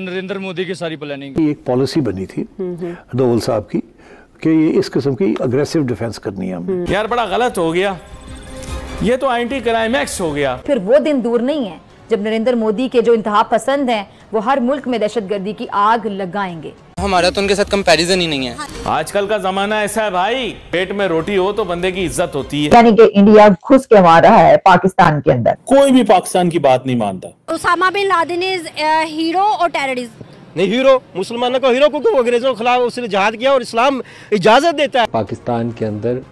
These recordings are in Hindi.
नरेंद्र मोदी की सारी प्लानिंग। एक पॉलिसी बनी थी डोवल साहब की कि ये इस किस्म की अग्रेसिव डिफेंस करनी है हमने। यार बड़ा गलत हो गया, ये तो एंटी क्लाइमैक्स हो गया। फिर वो दिन दूर नहीं है जब नरेंद्र मोदी के जो इंतहा पसंद हैं वो हर मुल्क में दहशतगर्दी की आग लगाएंगे। हमारा तो उनके साथ कंपैरिजन ही नहीं है। आजकल का जमाना ऐसा है भाई, पेट में रोटी हो तो बंदे की इज्जत होती है। यानी कि इंडिया घुस के मार रहा है पाकिस्तान के अंदर। कोई भी पाकिस्तान की बात नहीं मानता। Osama bin Laden is hero और टेररिस्ट नहीं। हीरो मुसलमानों को हीरो क्योंकि अंग्रेजों के खिलाफ उसने जिहाद किया और इस्लाम इजाजत देता है। पाकिस्तान के अंदर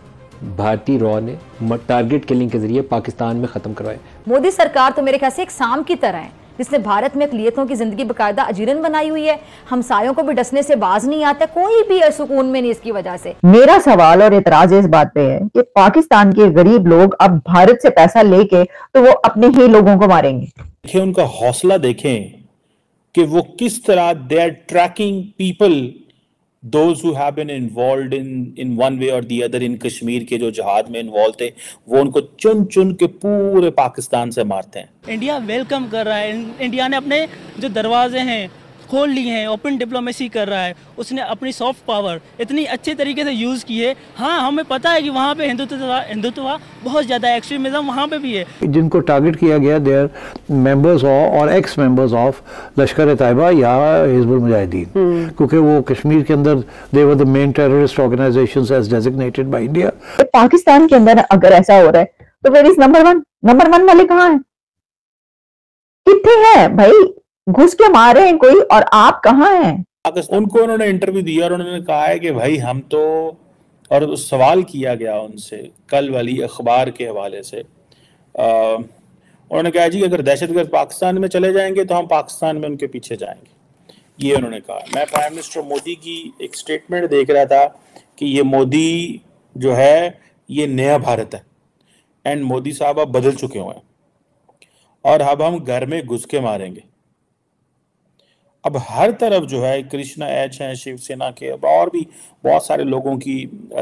भारतीय रॉ ने टारगेट किलिंग के जरिए पाकिस्तान में खत्म करवाए। मोदी सरकार तो मेरे ख्याल से एक सांप की तरह है जिसने भारत में अक़लियतों की जिंदगी बाकायदा अजीरन बनाई हुई है। हमसायों को भी डसने से बाज नहीं आता, कोई भी सुकून में नहीं इसकी वजह से। मेरा सवाल और एतराज इस बात पे है कि पाकिस्तान के गरीब लोग अब भारत से पैसा लेके तो वो अपने ही लोगों को मारेंगे। देखिए उनका हौसला देखें कि वो किस तरह they are tracking people those who have been involved in one way or the other in Kashmir के जो जहाद में इन्वॉल्व थे, वो उनको चुन चुन के पूरे पाकिस्तान से मारते हैं। इंडिया वेलकम कर रहा है। इंडिया ने अपने जो दरवाजे हैं खोल लिए हैं, ओपन डिप्लोमेसी कर रहा है। उसने अपनी सॉफ्ट पावर इतनी अच्छे तरीके से यूज़ की है। हाँ, हमें पता है कि वहाँ पे हिंदुत्व बहुत ज़्यादा एक्सट्रीमिज्म वहाँ पे भी है। जिनको टारगेट किया गया दे आर मेंबर्स और एक्स मेंबर्स ऑफ लश्कर तैयबा या हिजबुल मुजाहिदीन, क्योंकि वो कश्मीर के अंदर they were the main terrorist organisations as designated by India. Pakistan के अंदर अगर ऐसा हो रहा है तो वेयर इज नंबर वन वाले कहाँ हैं? कितने हैं भाई? घुस के मारे हैं कोई और आप कहाँ हैं? उनको उन्होंने इंटरव्यू दिया और उन्होंने कहा है कि भाई हम तो, और सवाल किया गया उनसे कल वाली अखबार के हवाले से, उन्होंने कहा जी अगर दहशतगर्द पाकिस्तान में चले जाएंगे तो हम पाकिस्तान में उनके पीछे जाएंगे। ये उन्होंने कहा। मैं प्राइम मिनिस्टर मोदी की एक स्टेटमेंट देख रहा था कि ये मोदी जो है ये नया भारत है एंड मोदी साहब अब बदल चुके हुए हैं और अब हम घर में घुस के मारेंगे। अब हर तरफ जो है कृष्णा एच हैं शिवसेना के, अब और भी बहुत सारे लोगों की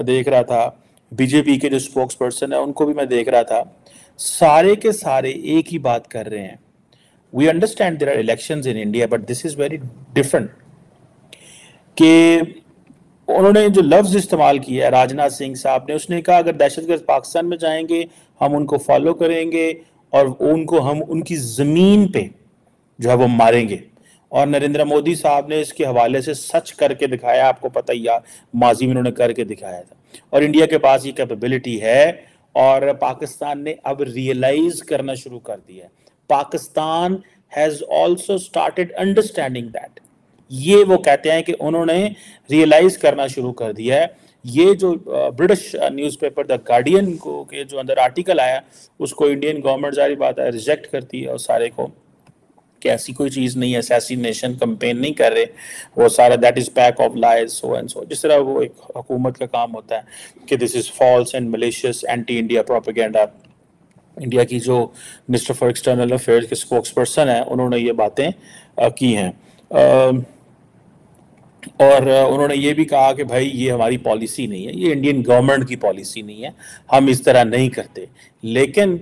देख रहा था, बीजेपी के जो स्पोक्स पर्सन है उनको भी मैं देख रहा था, सारे के सारे एक ही बात कर रहे हैं। We understand there are elections in India but this is very different. कि उन्होंने जो लफ्ज इस्तेमाल किया है राजनाथ सिंह साहब ने, उसने कहा अगर दहशतगर्द पाकिस्तान में जाएंगे हम उनको फॉलो करेंगे और उनको हम उनकी जमीन पे जो है वो मारेंगे। और नरेंद्र मोदी साहब ने इसके हवाले से सच करके दिखाया, आपको पता ही है माजी में उन्होंने करके दिखाया था। और इंडिया के पास ये कैपेबिलिटी है और पाकिस्तान ने अब रियलाइज करना शुरू कर दिया है। Pakistan has also started understanding that. ये वो कहते हैं कि उन्होंने रियलाइज करना शुरू कर दिया है। ये जो ब्रिटिश न्यूज़पेपर द गार्डियन को के जो अंदर आर्टिकल आया उसको इंडियन गवर्नमेंट जारी बात है रिजेक्ट करती है और सारे को कि ऐसी कोई चीज़ नहीं है, असैसिनेशन कैंपेन नहीं कर रहे, वो सारा that is pack of lies so and so, जिस तरह वो एक हुकूमत का काम होता है कि this is false and malicious anti India propaganda. India की जो मिनिस्टर फॉर एक्सटर्नल अफेयर्स के स्पोक्स पर्सन है उन्होंने ये बातें की हैं और उन्होंने ये भी कहा कि भाई ये हमारी पॉलिसी नहीं है, ये इंडियन गवर्नमेंट की पॉलिसी नहीं है, हम इस तरह नहीं करते। लेकिन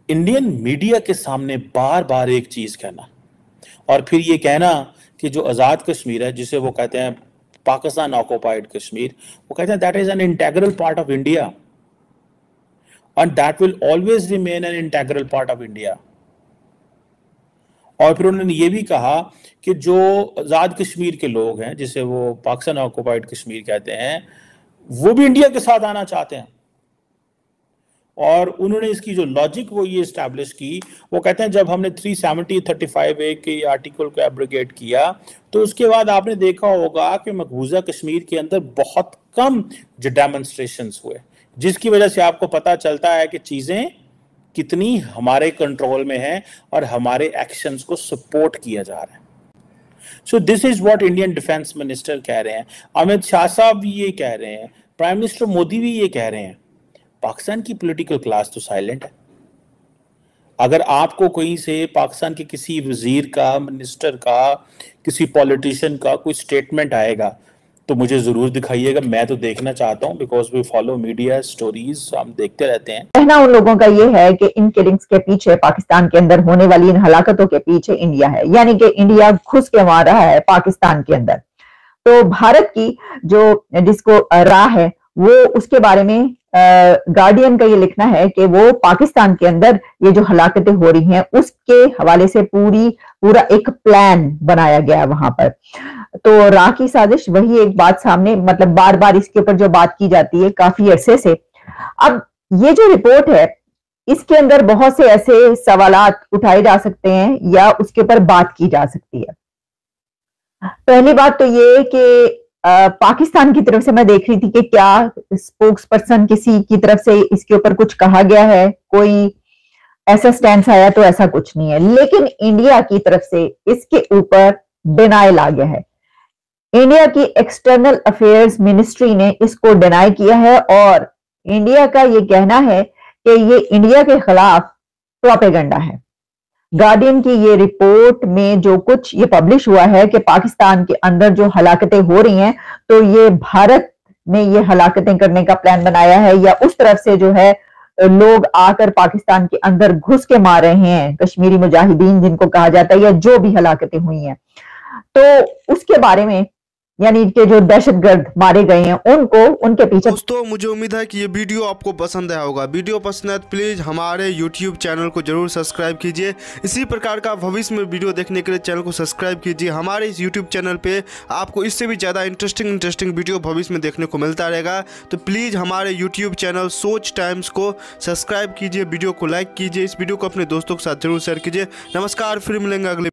इंडियन मीडिया के सामने बार बार एक चीज कहना और फिर ये कहना कि जो आज़ाद कश्मीर है जिसे वो कहते हैं पाकिस्तान ऑक्युपाइड कश्मीर, वो कहते हैं that is an integral part of India and that will always remain an integral part of India. और फिर उन्होंने ये भी कहा कि जो आज़ाद कश्मीर के लोग हैं जिसे वो पाकिस्तान ऑक्युपाइड कश्मीर कहते हैं वो भी इंडिया के साथ आना चाहते हैं। और उन्होंने इसकी जो लॉजिक वो ये इस्टेब्लिश की, वो कहते हैं जब हमने 370-35A के आर्टिकल को एब्रोगेट किया तो उसके बाद आपने देखा होगा कि मकबूजा कश्मीर के अंदर बहुत कम जो डेमोन्स्ट्रेशंस हुए, जिसकी वजह से आपको पता चलता है कि चीज़ें कितनी हमारे कंट्रोल में हैं और हमारे एक्शंस को सपोर्ट किया जा रहा है। So this is what Indian defence minister कह रहे हैं, अमित शाह साहब भी ये कह रहे हैं, प्राइम मिनिस्टर मोदी भी ये कह रहे हैं। पाकिस्तान की पॉलिटिकल क्लास तो साइलेंट है। अगर आपको कहीं से पाकिस्तान के किसी वजीर का, मिनिस्टर का, किसी पॉलिटिशियन का कोई स्टेटमेंट आएगा तो मुझे जरूर दिखाइएगा, मैं तो देखना चाहता हूँ, because we follow media stories, हम देखते रहते हैं। कहना उन लोगों का ये है कि इन किलिंग्स के पीछे, पाकिस्तान के अंदर होने वाली इन हलाकतों के पीछे इंडिया है, यानी कि इंडिया घुस के मार रहा है पाकिस्तान के अंदर। तो भारत की जो जिसको राह है वो, उसके बारे में गार्डियन का ये लिखना है कि वो पाकिस्तान के अंदर ये जो हलाकतें हो रही हैं उसके हवाले से पूरा एक प्लान बनाया गया है वहां पर। तो राह की साजिश, वही एक बात सामने, मतलब बार बार इसके ऊपर जो बात की जाती है काफी अरसे से। अब ये जो रिपोर्ट है इसके अंदर बहुत से ऐसे सवालात उठाए जा सकते हैं या उसके ऊपर बात की जा सकती है। पहली बात तो ये कि पाकिस्तान की तरफ से मैं देख रही थी कि क्या स्पोक्स पर्सन किसी की तरफ से इसके ऊपर कुछ कहा गया है, कोई ऐसा स्टैंड आया, तो ऐसा कुछ नहीं है। लेकिन इंडिया की तरफ से इसके ऊपर डिनायल आ गया है। इंडिया की एक्सटर्नल अफेयर्स मिनिस्ट्री ने इसको डिनाई किया है और इंडिया का ये कहना है कि ये इंडिया के खिलाफ प्रोपेगेंडा है। गार्डियन की ये रिपोर्ट में जो कुछ ये पब्लिश हुआ है कि पाकिस्तान के अंदर जो हलाकतें हो रही हैं, तो ये भारत ने ये हलाकतें करने का प्लान बनाया है या उस तरफ से जो है लोग आकर पाकिस्तान के अंदर घुस के मार रहे हैं, कश्मीरी मुजाहिदीन जिनको कहा जाता है, या जो भी हलाकतें हुई हैं, तो उसके बारे में, यानी कि जो दहशतगर्द मारे गए हैं उनको, उनके पीछे। दोस्तों मुझे उम्मीद है कि ये वीडियो आपको पसंद आया होगा। वीडियो पसंद है तो प्लीज़ हमारे YouTube चैनल को जरूर सब्सक्राइब कीजिए। इसी प्रकार का भविष्य में वीडियो देखने के लिए चैनल को सब्सक्राइब कीजिए। हमारे इस YouTube चैनल पे आपको इससे भी ज़्यादा इंटरेस्टिंग वीडियो भविष्य में देखने को मिलता रहेगा। तो प्लीज़ हमारे YouTube चैनल सोच टाइम्स को सब्सक्राइब कीजिए, वीडियो को लाइक कीजिए, इस वीडियो को अपने दोस्तों के साथ जरूर शेयर कीजिए। नमस्कार, फिर मिलेंगे अगले